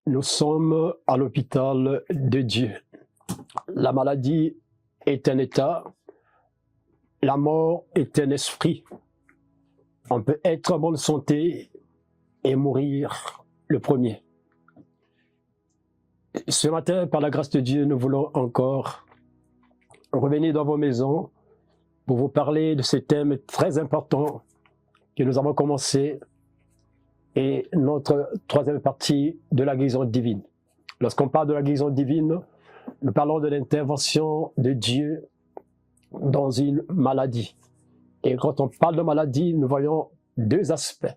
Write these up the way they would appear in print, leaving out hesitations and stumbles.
Nous sommes à l'hôpital de Dieu. La maladie est un état, la mort est un esprit. On peut être en bonne santé et mourir le premier. Ce matin, par la grâce de Dieu, nous voulons encore revenir dans vos maisons pour vous parler de ce thème très important que nous avons commencé et notre troisième partie de la guérison divine. Lorsqu'on parle de la guérison divine, nous parlons de l'intervention de Dieu dans une maladie. Et quand on parle de maladie, nous voyons deux aspects.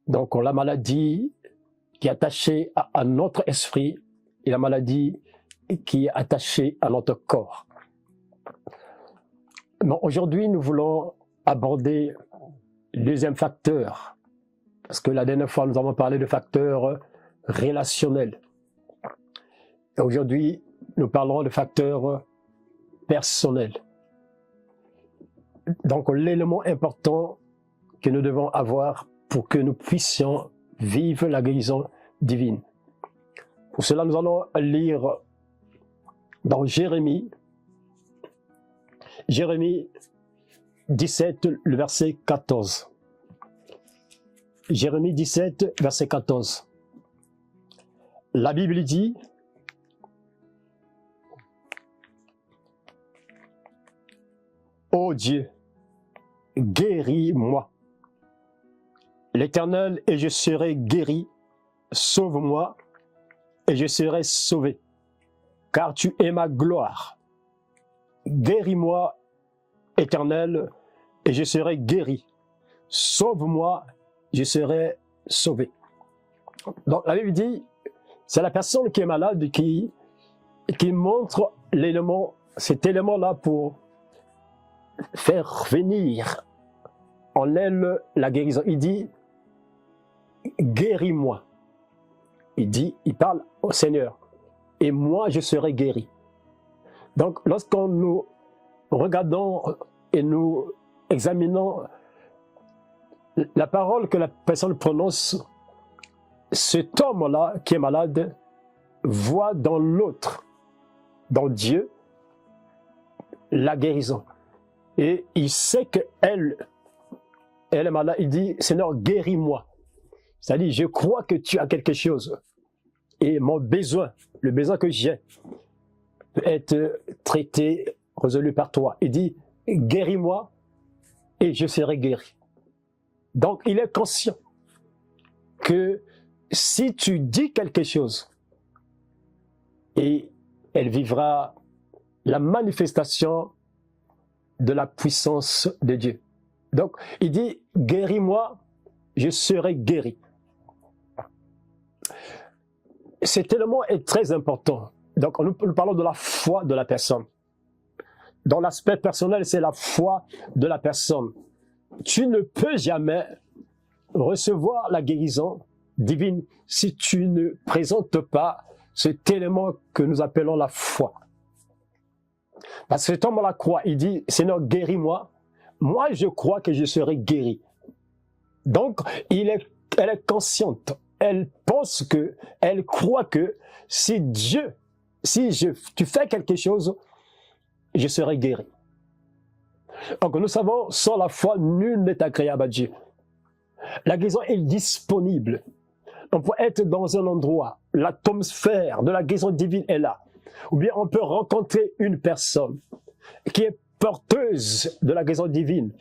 Donc la maladie qui est attachée à notre esprit et la maladie qui est attachée à notre corps. Bon, aujourd'hui, nous voulons aborder le deuxième facteur, parce que la dernière fois, nous avons parlé de facteurs relationnels. Et aujourd'hui, nous parlerons de facteurs personnels. Donc, l'élément important que nous devons avoir pour que nous puissions vivre la guérison divine. Pour cela, nous allons lire dans Jérémie 17, le verset 14. Jérémie 17, verset 14. La Bible dit: Ô Dieu, guéris-moi. L'Éternel, et je serai guéri. Sauve-moi, et je serai sauvé, car tu es ma gloire. Guéris-moi, Éternel, et je serai guéri. Sauve-moi, je serai sauvé. Donc la Bible dit, c'est la personne qui est malade qui montre l'élément, cet élément-là pour faire venir en elle la guérison. Il dit, guéris-moi. Il parle au Seigneur. Et moi, je serai guéri. Donc, lorsqu'on nous regardons et nous examinons la parole que la personne prononce, cet homme-là qui est malade voit dans l'autre, dans Dieu, la guérison. Et il sait qu'elle est malade. Il dit, Seigneur, guéris-moi. C'est-à-dire, je crois que tu as quelque chose. Et mon besoin, le besoin que j'ai, peut être traité, résolu par toi. Il dit, guéris-moi et je serai guéri. Donc, il est conscient que si tu dis quelque chose, et elle vivra la manifestation de la puissance de Dieu. Donc, il dit, guéris-moi, je serai guéri. Cet élément est très important. Donc, nous parlons de la foi de la personne. Dans l'aspect personnel, c'est la foi de la personne. Tu ne peux jamais recevoir la guérison divine si tu ne présentes pas cet élément que nous appelons la foi. Parce que cet homme la croit, il dit, Seigneur, guéris-moi. Moi, je crois que je serai guéri. Donc, elle est consciente. Elle pense que, elle croit que si tu fais quelque chose, je serai guéri. Donc nous savons, sans la foi, nul n'est agréable à Dieu. La guérison est disponible. On peut être dans un endroit, l'atmosphère de la guérison divine est là. Ou bien on peut rencontrer une personne qui est porteuse de la guérison divine.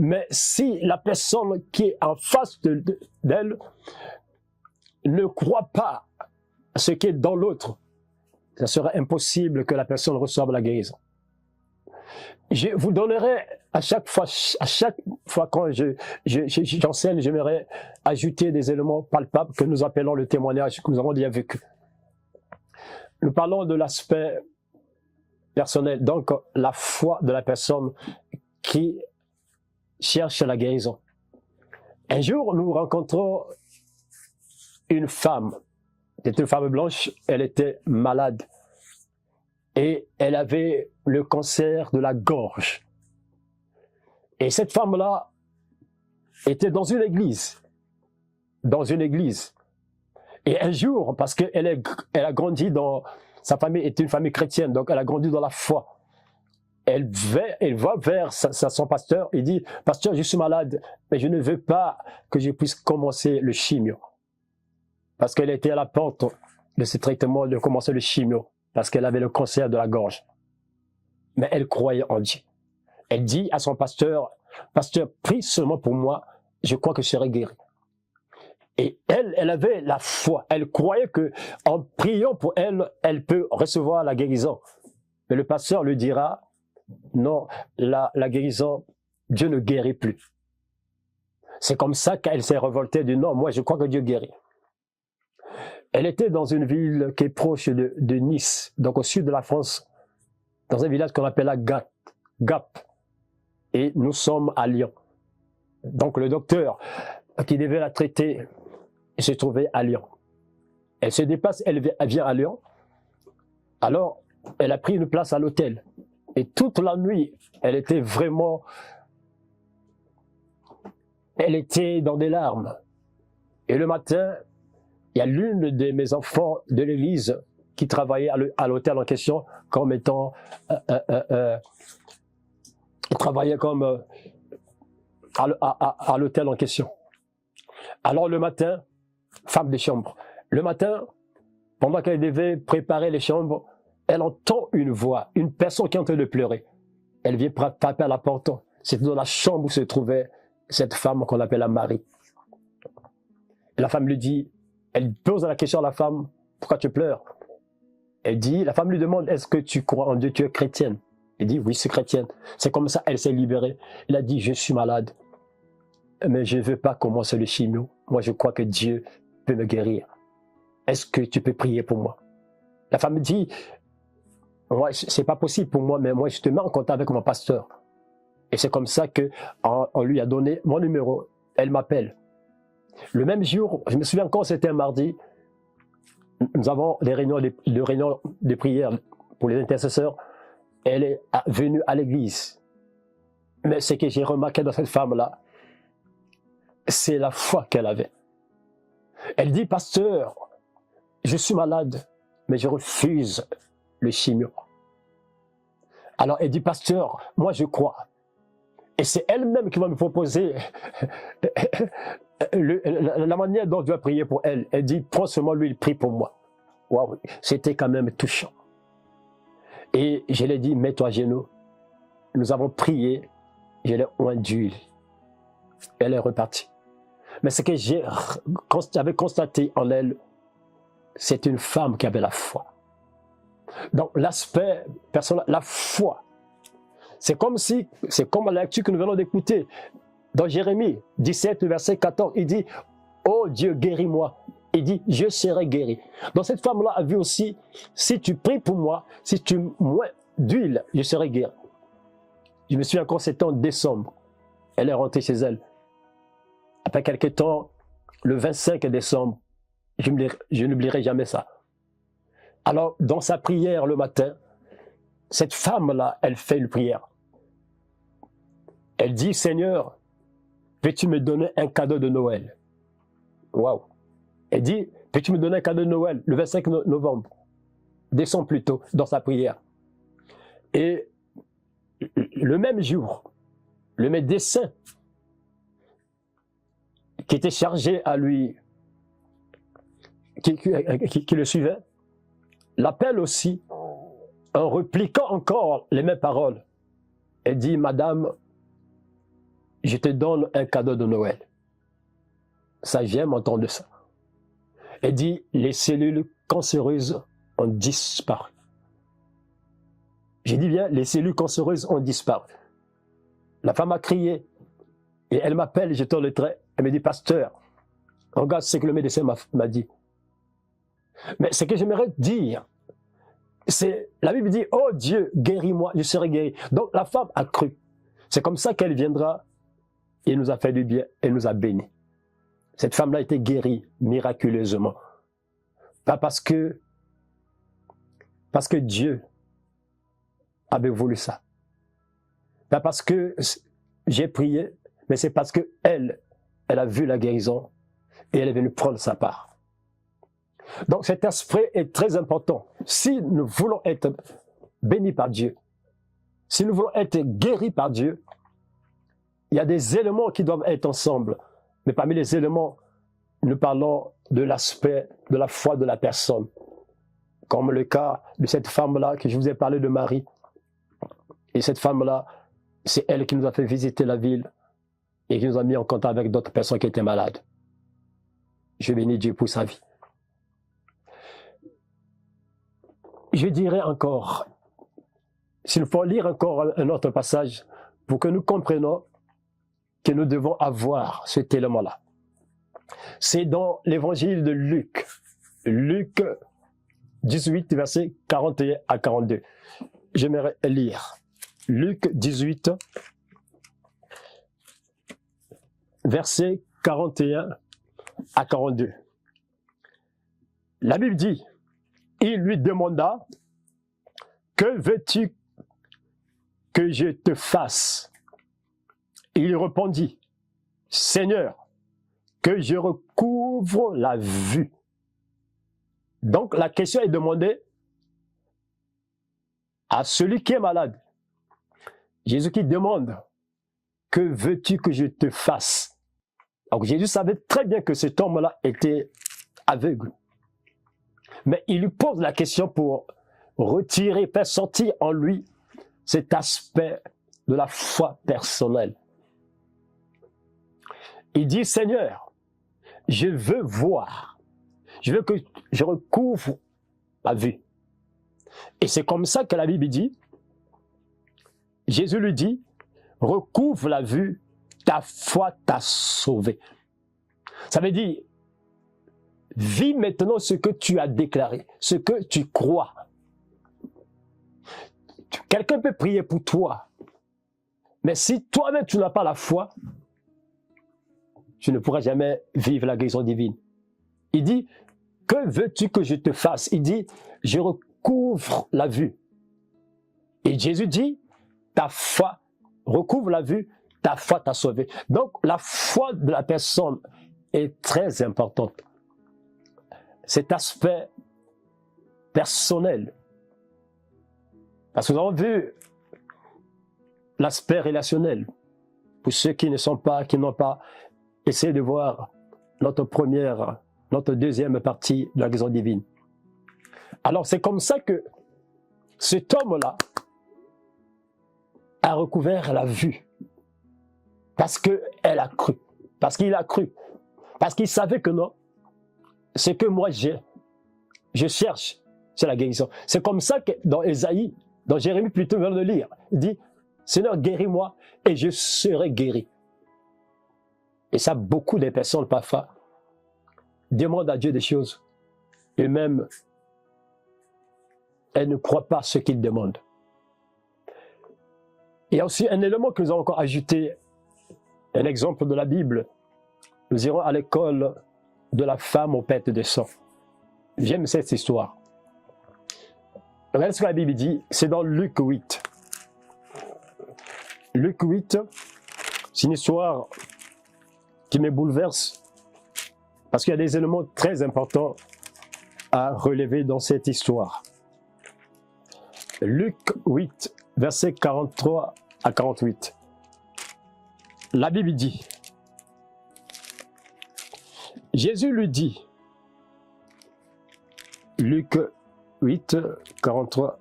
Mais si la personne qui est en face d'elle ne croit pas à ce qui est dans l'autre, ça sera impossible que la personne reçoive la guérison. Je vous donnerai à chaque fois quand j'enseigne, j'aimerais ajouter des éléments palpables que nous appelons le témoignage que nous avons déjà vécu. Nous parlons de l'aspect personnel, donc la foi de la personne qui cherche la guérison. Un jour, nous rencontrons une femme. C'était une femme blanche, elle était malade. Et elle avait le cancer de la gorge. Et cette femme-là était dans une église. Et un jour, parce qu'elle a grandi dans, sa famille est une famille chrétienne, donc elle a grandi dans la foi. Elle va vers son pasteur et dit, pasteur, je suis malade, mais je ne veux pas que je puisse commencer le chimio. Parce qu'elle était à la porte de ce traitement de commencer le chimio, parce qu'elle avait le cancer de la gorge. Mais elle croyait en Dieu. Elle dit à son pasteur, pasteur, prie seulement pour moi, je crois que je serai guéri. Et elle avait la foi. Elle croyait que en priant pour elle, elle peut recevoir la guérison. Mais le pasteur lui dira, non, la guérison, Dieu ne guérit plus. C'est comme ça qu'elle s'est révoltée du non, moi je crois que Dieu guérit. Elle était dans une ville qui est proche de Nice, donc au sud de la France, dans un village qu'on appelle la Gap. Et nous sommes à Lyon. Donc le docteur qui devait la traiter se trouvait à Lyon. Elle se déplace, elle vient à Lyon. Alors, elle a pris une place à l'hôtel. Et toute la nuit, elle était dans des larmes. Et le matin, il y a l'une de mes enfants de l'église qui travaillait à l'hôtel en question comme étant... elle travaillait comme à l'hôtel en question. Alors le matin, femme de chambre, le matin, pendant qu'elle devait préparer les chambres, elle entend une voix, une personne qui est en train de pleurer. Elle vient taper à la porte. C'était dans la chambre où se trouvait cette femme qu'on appelle la Marie. Et la femme lui dit, elle pose la question à la femme, pourquoi tu pleures? Elle dit, la femme lui demande, est-ce que tu crois en Dieu, tu es chrétienne? Elle dit, oui, c'est chrétienne. C'est comme ça, elle s'est libérée. Elle a dit, je suis malade, mais je ne veux pas commencer le chimio. Moi, je crois que Dieu peut me guérir. Est-ce que tu peux prier pour moi? La femme dit, ouais, c'est pas possible pour moi, mais moi, je te mets en contact avec mon pasteur. Et c'est comme ça qu'on lui a donné mon numéro. Elle m'appelle. Le même jour, je me souviens encore, c'était un mardi, nous avons des réunions de prière pour les intercesseurs. Elle est venue à l'église. Mais ce que j'ai remarqué dans cette femme-là, c'est la foi qu'elle avait. Elle dit, pasteur, je suis malade, mais je refuse le chimio. Alors elle dit, pasteur, moi je crois. Et c'est elle-même qui va me proposer la manière dont je dois prier pour elle. Elle dit, prends seulement l'huile, prie pour moi. Waouh, c'était quand même touchant. Et je lui ai dit, mets-toi à genoux. Nous avons prié, je l'ai oint d'huile. Elle est repartie. Mais ce que j'avais constaté en elle, c'est une femme qui avait la foi. Donc l'aspect personnel, la foi, c'est comme la lecture que nous venons d'écouter dans Jérémie 17, verset 14, il dit, oh Dieu, guéris-moi. Il dit, je serai guéri. Donc cette femme-là a vu aussi, si tu pries pour moi, si tu m'oins d'huile, je serai guéri. Je me souviens encore, c'était en décembre. Elle est rentrée chez elle. Après quelques temps, le 25 décembre, je n'oublierai jamais ça. Alors, dans sa prière le matin, cette femme-là, elle fait une prière. Elle dit, Seigneur, peux-tu me donner un cadeau de Noël? Waouh! Elle dit, peux-tu me donner un cadeau de Noël le 25 novembre? Décembre plutôt, dans sa prière. Et le même jour, le médecin qui était chargé à lui, qui le suivait, l'appelle aussi en répliquant encore les mêmes paroles. Elle dit, Madame, je te donne un cadeau de Noël. Ça, j'aime entendre ça. Elle dit, les cellules cancéreuses ont disparu. J'ai dit bien, les cellules cancéreuses ont disparu. La femme a crié et elle m'appelle, je tourne le trait. Elle me dit, pasteur, regarde ce que le médecin m'a dit. Mais ce que j'aimerais dire, c'est, la Bible dit, oh Dieu, guéris-moi, je serai guéri. Donc la femme a cru. C'est comme ça qu'elle viendra et nous a fait du bien, elle nous a bénis. Cette femme-là a été guérie miraculeusement. Pas parce que Dieu avait voulu ça. Pas parce que j'ai prié, mais c'est parce que elle a vu la guérison et elle est venue prendre sa part. Donc cet aspect est très important. Si nous voulons être bénis par Dieu, si nous voulons être guéris par Dieu, il y a des éléments qui doivent être ensemble. Mais parmi les éléments, nous parlons de l'aspect de la foi de la personne. Comme le cas de cette femme-là que je vous ai parlé de Marie. Et cette femme-là, c'est elle qui nous a fait visiter la ville et qui nous a mis en contact avec d'autres personnes qui étaient malades. Je bénis Dieu pour sa vie. Je dirais encore, s'il faut lire encore un autre passage pour que nous comprenions que nous devons avoir cet élément-là. C'est dans l'évangile de Luc. Luc 18, versets 41 à 42. J'aimerais lire. Luc 18, versets 41 à 42. La Bible dit, il lui demanda, que veux-tu que je te fasse? Il répondit, Seigneur, que je recouvre la vue. Donc la question est demandée à celui qui est malade. Jésus qui demande, que veux-tu que je te fasse? Donc Jésus savait très bien que cet homme-là était aveugle. Mais il lui pose la question pour retirer, faire sortir en lui cet aspect de la foi personnelle. Il dit, Seigneur, je veux voir. Je veux que je recouvre la vue. Et c'est comme ça que la Bible dit, Jésus lui dit, recouvre la vue, ta foi t'a sauvé. Ça veut dire, vis maintenant ce que tu as déclaré, ce que tu crois. Quelqu'un peut prier pour toi, mais si toi-même tu n'as pas la foi, tu ne pourras jamais vivre la guérison divine. Il dit, que veux-tu que je te fasse? Il dit, je recouvre la vue. Et Jésus dit, ta foi recouvre la vue, ta foi t'a sauvé. Donc la foi de la personne est très importante. Cet aspect personnel. Parce que nous avons vu l'aspect relationnel. Pour ceux qui n'ont pas essayé de voir notre deuxième partie de la guérison divine. Alors c'est comme ça que cet homme-là a recouvert la vue. Parce qu'elle a cru. Parce qu'il a cru. Parce qu'il savait que non, ce que moi je cherche, c'est la guérison. C'est comme ça que dans Ésaïe, dans Jérémie plutôt, vient de lire, il dit, Seigneur, guéris-moi et je serai guéri. Et ça, beaucoup de personnes parfois demandent à Dieu des choses. Et même, elles ne croient pas ce qu'ils demandent. Il y a aussi un élément que nous avons encore ajouté, un exemple de la Bible. Nous irons à l'école de la femme aux pertes de sang. J'aime cette histoire. Regardez ce que la Bible dit, c'est dans Luc 8. Luc 8, c'est une histoire qui me bouleverse parce qu'il y a des éléments très importants à relever dans cette histoire. Luc 8, versets 43 à 48. La Bible dit, Jésus lui dit, Luc 8, 43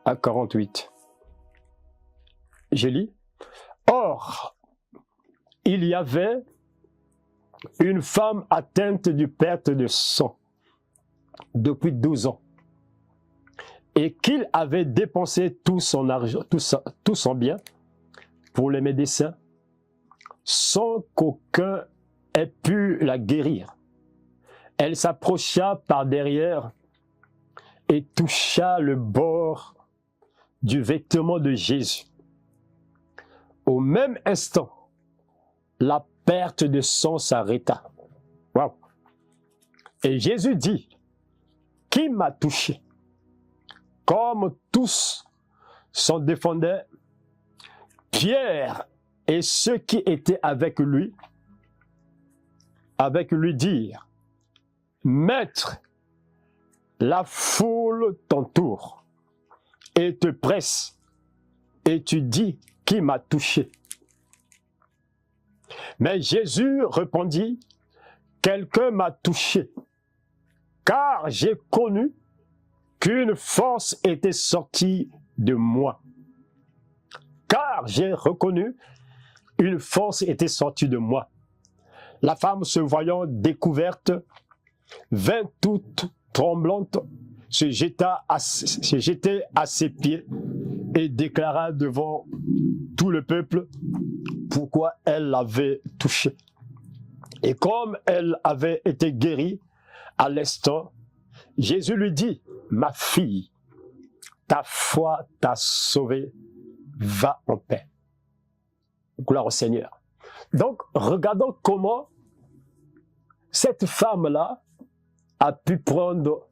à 48. Je lis. Or, il y avait une femme atteinte de perte de sang depuis 12 ans et qu'il avait dépensé tout son argent, tout son bien pour les médecins sans qu'aucun ait pu la guérir. Elle s'approcha par derrière et toucha le bord du vêtement de Jésus. Au même instant, la perte de sang s'arrêta. Wow. Et Jésus dit, qui m'a touché? Comme tous s'en défendaient, Pierre et ceux qui étaient avec lui dirent, Maître, la foule t'entoure et te presse, et tu dis, qui m'a touché? Mais Jésus répondit, quelqu'un m'a touché, car j'ai connu qu'une force était sortie de moi. Car j'ai reconnu, une force était sortie de moi. La femme, se voyant découverte, vint toute tremblante, se jetait à ses pieds et déclara devant tout le peuple pourquoi elle l'avait touché. Et comme elle avait été guérie à l'instant, Jésus lui dit, ma fille, ta foi t'a sauvée, va en paix. Gloire au Seigneur. Donc, regardons comment cette femme-là a pu prendre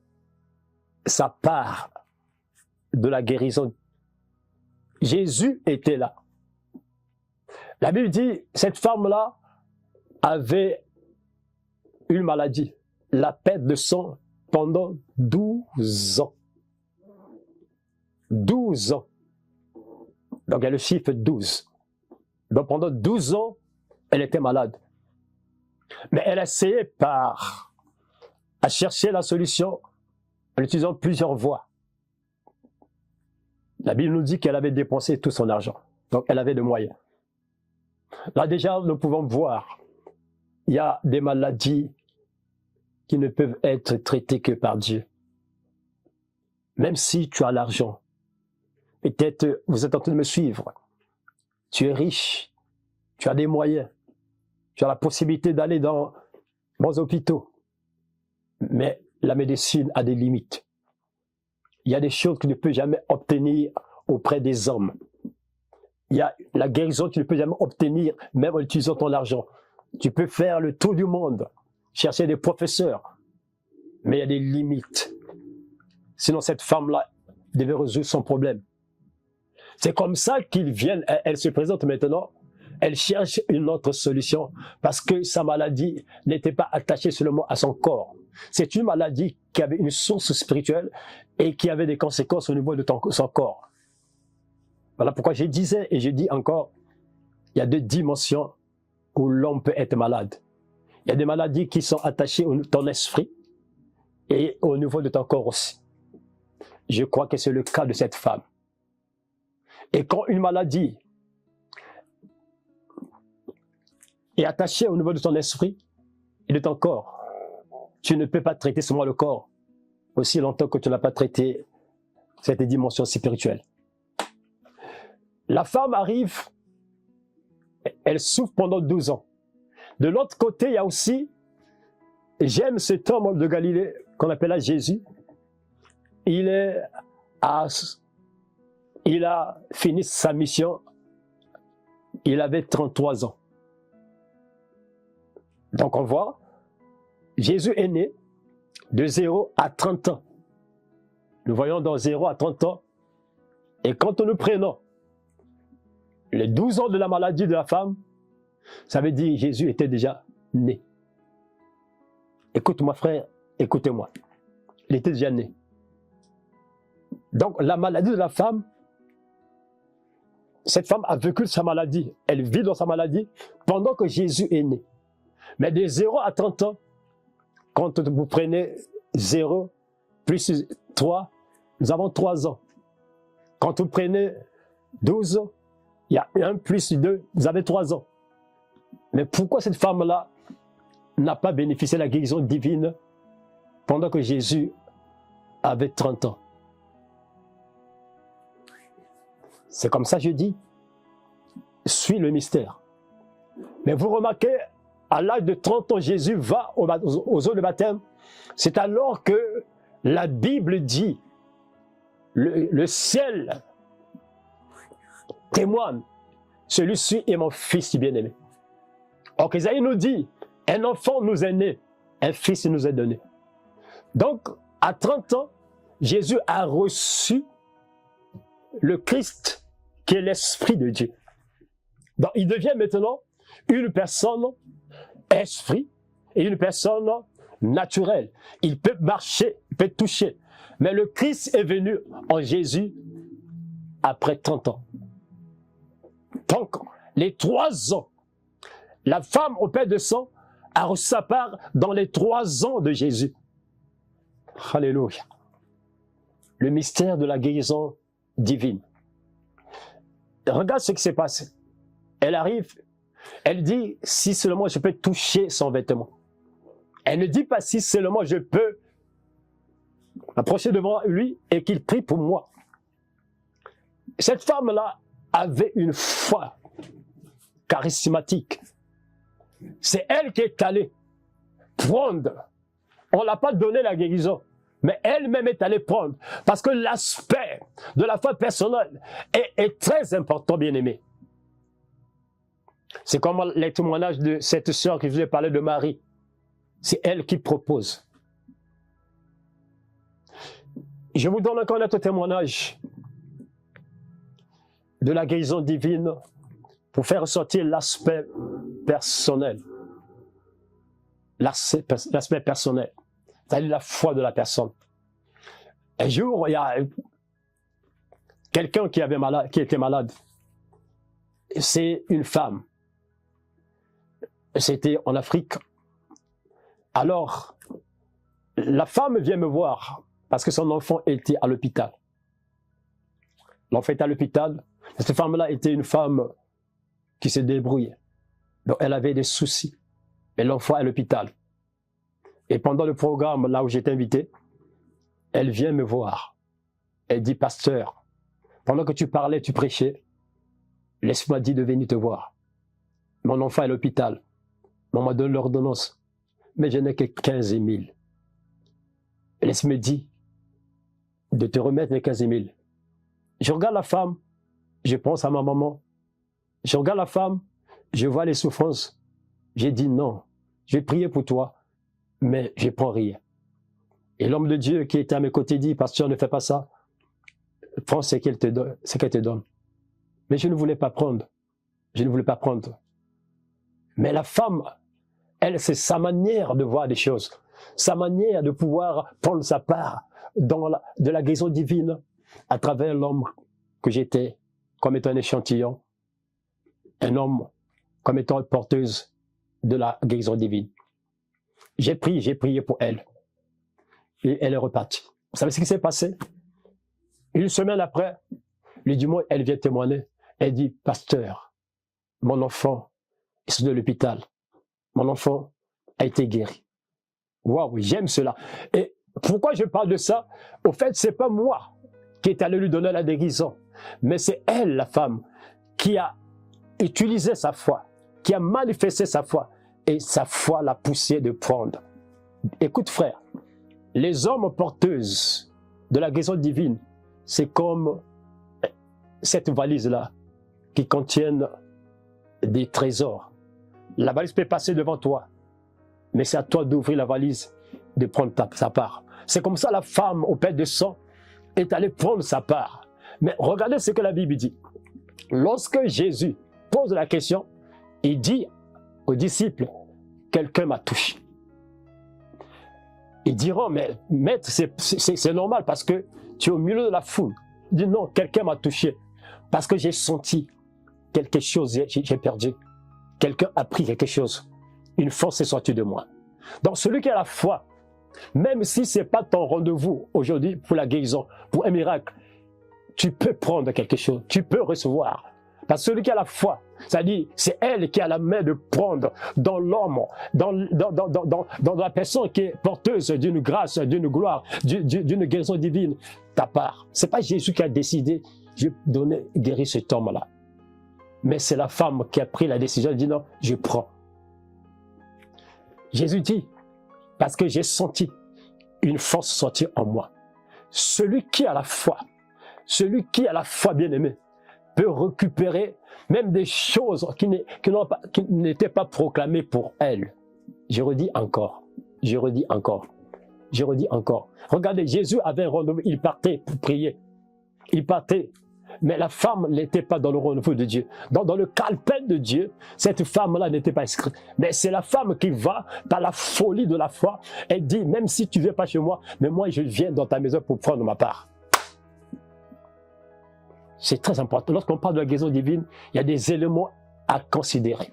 sa part de la guérison. Jésus était là. La Bible dit, cette femme-là avait une maladie, la perte de sang pendant 12 ans. 12 ans. Donc, il y a le chiffre 12. Donc, pendant 12 ans, elle était malade. Mais elle essayait à chercher la solution en utilisant plusieurs voies. La Bible nous dit qu'elle avait dépensé tout son argent. Donc, elle avait des moyens. Là, déjà, nous pouvons voir, il y a des maladies qui ne peuvent être traitées que par Dieu. Même si tu as l'argent, peut-être vous êtes en train de me suivre, tu es riche, tu as des moyens, tu as la possibilité d'aller dans les hôpitaux, mais la médecine a des limites. Il y a des choses que tu ne peux jamais obtenir auprès des hommes. Il y a la guérison que tu ne peux jamais obtenir même en utilisant ton argent. Tu peux faire le tour du monde, chercher des professeurs, mais il y a des limites. Sinon, cette femme-là devait résoudre son problème. C'est comme ça qu'ils viennent, elle se présente maintenant, elle cherche une autre solution parce que sa maladie n'était pas attachée seulement à son corps. C'est une maladie qui avait une source spirituelle et qui avait des conséquences au niveau de son corps. Voilà pourquoi je disais et je dis encore, il y a deux dimensions où l'homme peut être malade. Il y a des maladies qui sont attachées à ton esprit et au niveau de ton corps aussi. Je crois que c'est le cas de cette femme. Et quand une maladie est attachée au niveau de ton esprit et de ton corps, tu ne peux pas traiter seulement le corps aussi longtemps que tu n'as pas traité cette dimension spirituelle. La femme arrive, elle souffre pendant 12 ans. De l'autre côté, il y a aussi, j'aime cet homme de Galilée qu'on appelle Jésus. Il a fini sa mission, il avait 33 ans. Donc on voit, Jésus est né de 0 à 30 ans. Nous voyons dans 0 à 30 ans. Et quand nous prenons les 12 ans de la maladie de la femme, ça veut dire que Jésus était déjà né. Écoute-moi frère, écoutez-moi. Il était déjà né. Donc la maladie de la femme, cette femme a vécu sa maladie. Elle vit dans sa maladie pendant que Jésus est né. Mais de 0 à 30 ans, quand vous prenez 0 plus 3, nous avons 3 ans. Quand vous prenez 12, il y a 1 plus 2, vous avez 3 ans. Mais pourquoi cette femme-là n'a pas bénéficié de la guérison divine pendant que Jésus avait 30 ans? C'est comme ça que je dis, suis le mystère. Mais vous remarquez, à l'âge de 30 ans, Jésus va aux eaux de baptême. C'est alors que la Bible dit, le ciel témoigne, celui-ci est mon fils bien-aimé. Or, Isaïe nous dit, un enfant nous est né, un fils nous est donné. Donc, à 30 ans, Jésus a reçu le Christ qui est l'Esprit de Dieu. Donc, il devient maintenant une personne esprit et une personne naturel. Il peut marcher, il peut toucher. Mais le Christ est venu en Jésus après 30 ans. Donc, les 3 ans, la femme au père de sang a reçu sa part dans les 3 ans de Jésus. Alléluia. Le mystère de la guérison divine. Regarde ce qui s'est passé. Elle arrive, elle dit, si seulement je peux toucher son vêtement. Elle ne dit pas si seulement je peux m'approcher devant lui et qu'il prie pour moi. Cette femme-là avait une foi charismatique. C'est elle qui est allée prendre. On ne l'a pas donné la guérison, mais elle-même est allée prendre. Parce que l'aspect de la foi personnelle est très important, bien-aimé. C'est comme les témoignages de cette sœur qui vous a parlé de Marie. C'est elle qui propose. Je vous donne encore un autre témoignage de la guérison divine pour faire ressortir l'aspect personnel. L'aspect personnel, c'est-à-dire la foi de la personne. Un jour, il y a quelqu'un qui était malade. C'est une femme. C'était en Afrique. Alors, la femme vient me voir parce que son enfant était à l'hôpital. L'enfant était à l'hôpital. Cette femme-là était une femme qui se débrouillait. Donc, elle avait des soucis. Et l'enfant est à l'hôpital. Et pendant le programme, là où j'étais invité, elle vient me voir. Elle dit, pasteur, pendant que tu parlais, tu prêchais, l'Esprit m'a dit de venir te voir. Mon enfant est à l'hôpital. On m'a donné l'ordonnance. Mais je n'ai que 15 000. L'Esprit me dit de te remettre les 15 000. Je regarde la femme, je pense à ma maman. Je regarde la femme, je vois les souffrances. J'ai dit non, je vais prier pour toi, mais je ne prends rien. Et l'homme de Dieu qui était à mes côtés dit, pasteur, ne fais pas ça. Prends ce qu'elle te donne. Mais je ne voulais pas prendre. Je ne voulais pas prendre. Mais la femme, elle, c'est sa manière de voir les choses. Sa manière de pouvoir prendre sa part de la guérison divine à travers l'homme que j'étais comme étant un échantillon. Un homme comme étant porteuse de la guérison divine. J'ai prié pour elle. Et elle est repartie. Vous savez ce qui s'est passé? Une semaine après, du mois, elle vient témoigner. Elle dit, pasteur, mon enfant est de l'hôpital. Mon enfant a été guéri. Waouh, j'aime cela. Et pourquoi je parle de ça? Au fait, c'est pas moi qui est allé lui donner la guérison, mais c'est elle, la femme, qui a utilisé sa foi, qui a manifesté sa foi, et sa foi l'a poussé de prendre. Écoute frère, les hommes porteuses de la guérison divine, c'est comme cette valise-là qui contient des trésors. La valise peut passer devant toi, mais c'est à toi d'ouvrir la valise, de prendre sa part. C'est comme ça la femme au père de sang est allée prendre sa part. Mais regardez ce que la Bible dit. Lorsque Jésus pose la question, il dit aux disciples, quelqu'un m'a touché. Ils diront, mais maître, c'est normal parce que tu es au milieu de la foule. Il dit non, quelqu'un m'a touché parce que j'ai senti quelque chose, j'ai perdu. Quelqu'un a pris quelque chose. Une force est sortie de moi. Donc celui qui a la foi, même si ce n'est pas ton rendez-vous aujourd'hui pour la guérison, pour un miracle, tu peux prendre quelque chose, tu peux recevoir. Parce que celui qui a la foi, c'est-à-dire c'est elle qui a la main de prendre dans l'homme, dans la personne qui est porteuse d'une grâce, d'une gloire, d'une guérison divine, ta part. Ce n'est pas Jésus qui a décidé, je vais donner, guérir cet homme-là. Mais c'est la femme qui a pris la décision, elle dit non, je prends. Jésus dit, parce que j'ai senti une force sortir en moi. Celui qui a la foi, bien-aimé, peut récupérer même des choses qui n'étaient pas proclamées pour elle. Je redis encore. Regardez, Jésus avait un rendez-vous, il partait pour prier. Il partait Mais la femme n'était pas dans le rendez-vous de Dieu. Dans le calepin de Dieu, cette femme-là n'était pas inscrite. Mais c'est la femme qui va, dans la folie de la foi, et dit, même si tu ne viens pas chez moi, mais moi je viens dans ta maison pour prendre ma part. C'est très important. Lorsqu'on parle de la guérison divine, il y a des éléments à considérer.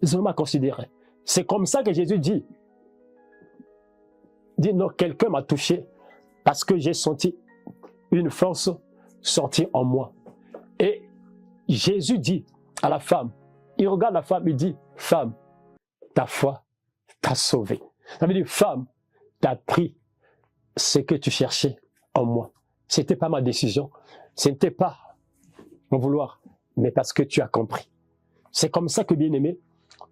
Des éléments à considérer. C'est comme ça que Jésus dit, non, quelqu'un m'a touché parce que j'ai senti une force sortir en moi. Et Jésus dit à la femme, il regarde la femme, il dit, femme, ta foi t'a sauvée. Ça veut dire, femme, t'as pris ce que tu cherchais en moi. Ce n'était pas ma décision, ce n'était pas mon vouloir, mais parce que tu as compris. C'est comme ça que, bien aimé,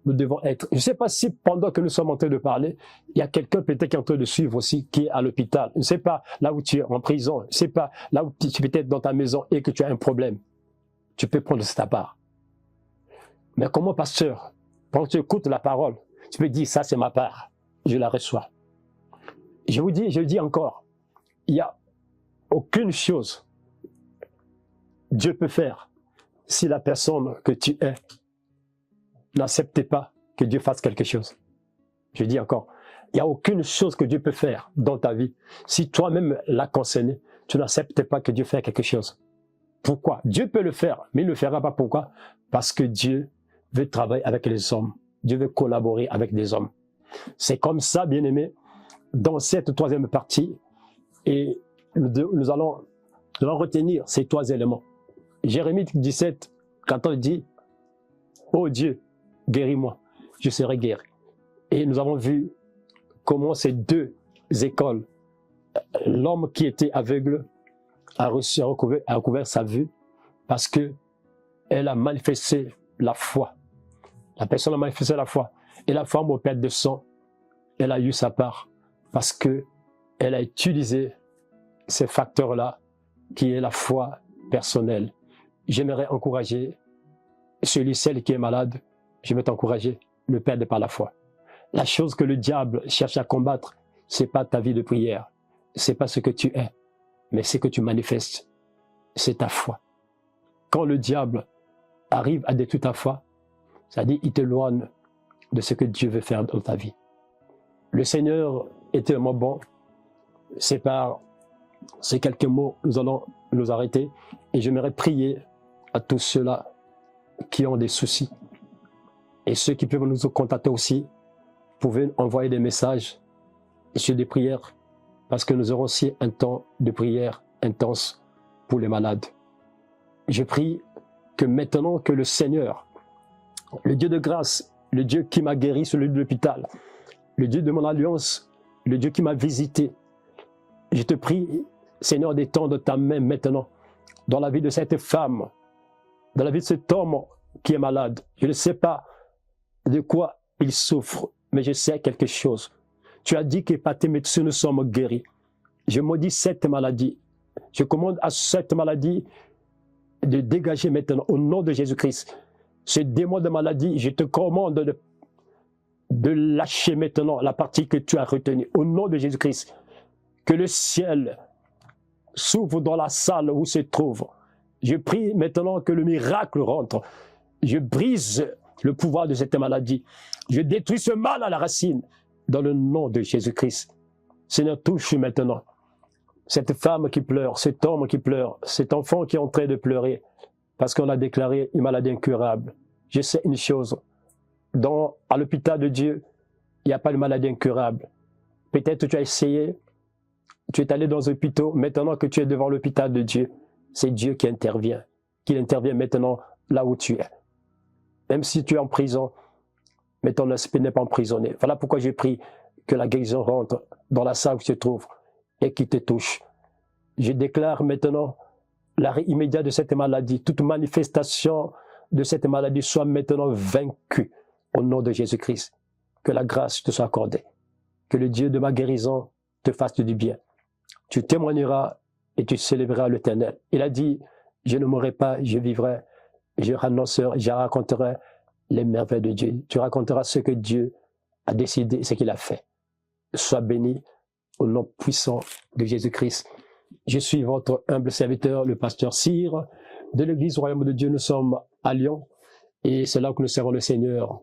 nous devons être. Je ne sais pas si pendant que nous sommes en train de parler, il y a quelqu'un peut-être qui est en train de suivre aussi, qui est à l'hôpital. Je ne sais pas là où tu es en prison, je ne sais pas là où tu es peut-être dans ta maison et que tu as un problème. Tu peux prendre ta part. Mais comment, pasteur, quand tu écoutes la parole, tu peux dire, ça c'est ma part, je la reçois. Je vous dis, je le dis encore, il n'y a aucune chose Dieu peut faire si la personne que tu es n'accepte pas que Dieu fasse quelque chose. Je dis encore, il n'y a aucune chose que Dieu peut faire dans ta vie si toi-même l'as concerné, tu n'acceptes pas que Dieu fasse quelque chose. Pourquoi? Dieu peut le faire, mais il ne le fera pas. Pourquoi? Parce que Dieu veut travailler avec les hommes. Dieu veut collaborer avec des hommes. C'est comme ça, bien aimé, dans cette troisième partie, et nous allons retenir ces trois éléments. Jérémie 17, quand on dit, ô Dieu, guéris-moi, je serai guéri. Et nous avons vu comment ces deux écoles, l'homme qui était aveugle a recouvert sa vue parce que elle a manifesté la foi. La personne a manifesté la foi. Et la femme au perte de sang, elle a eu sa part parce que elle a utilisé ces facteurs-là qui est la foi personnelle. J'aimerais encourager celle qui est malade, je vais t'encourager, ne perde pas la foi. La chose que le diable cherche à combattre, c'est pas ta vie de prière, c'est pas ce que tu es, mais ce que tu manifestes, c'est ta foi. Quand le diable arrive à détruire ta foi, ça dit il t'éloigne de ce que Dieu veut faire dans ta vie. Le Seigneur est tellement bon, c'est par ces quelques mots, nous allons nous arrêter et j'aimerais prier à tous ceux-là qui ont des soucis. Et ceux qui peuvent nous contacter aussi, vous pouvez envoyer des messages sur des prières, parce que nous aurons aussi un temps de prière intense pour les malades. Je prie que maintenant que le Seigneur, le Dieu de grâce, le Dieu qui m'a guéri sur le lit de l'hôpital, le Dieu de mon alliance, le Dieu qui m'a visité, je te prie, Seigneur, d'étendre ta main maintenant dans la vie de cette femme, dans la vie de cet homme qui est malade. Je ne sais pas de quoi il souffre, mais je sais quelque chose. Tu as dit que par tes médecins nous sommes guéris. Je maudis cette maladie. Je commande à cette maladie de dégager maintenant au nom de Jésus-Christ. Ce démon de maladie, je te commande de lâcher maintenant la partie que tu as retenue au nom de Jésus-Christ. Que le ciel s'ouvre dans la salle où se trouve. Je prie maintenant que le miracle rentre. Je brise le pouvoir de cette maladie. Je détruis ce mal à la racine dans le nom de Jésus-Christ. Seigneur, touche maintenant cette femme qui pleure, cet homme qui pleure, cet enfant qui est en train de pleurer parce qu'on a déclaré une maladie incurable. Je sais une chose, à l'hôpital de Dieu, il n'y a pas de maladie incurable. Peut-être que tu as essayé, tu es allé dans un hôpital, maintenant que tu es devant l'hôpital de Dieu, c'est Dieu qui intervient, qu'il intervient maintenant là où tu es. Même si tu es en prison, mais ton esprit n'est pas emprisonné. Voilà pourquoi j'ai pris que la guérison rentre dans la salle où tu te trouves et qui te touche. Je déclare maintenant l'arrêt immédiat de cette maladie. Toute manifestation de cette maladie soit maintenant vaincue au nom de Jésus-Christ. Que la grâce te soit accordée. Que le Dieu de ma guérison te fasse du bien. Tu témoigneras et tu célébreras l'Éternel. Il a dit, je ne mourrai pas, je vivrai, je raconterai les merveilles de Dieu. Tu raconteras ce que Dieu a décidé, ce qu'il a fait. Sois béni au nom puissant de Jésus-Christ. Je suis votre humble serviteur, le pasteur Cyr, de l'Église Royaume de Dieu. Nous sommes à Lyon et c'est là que nous servons le Seigneur.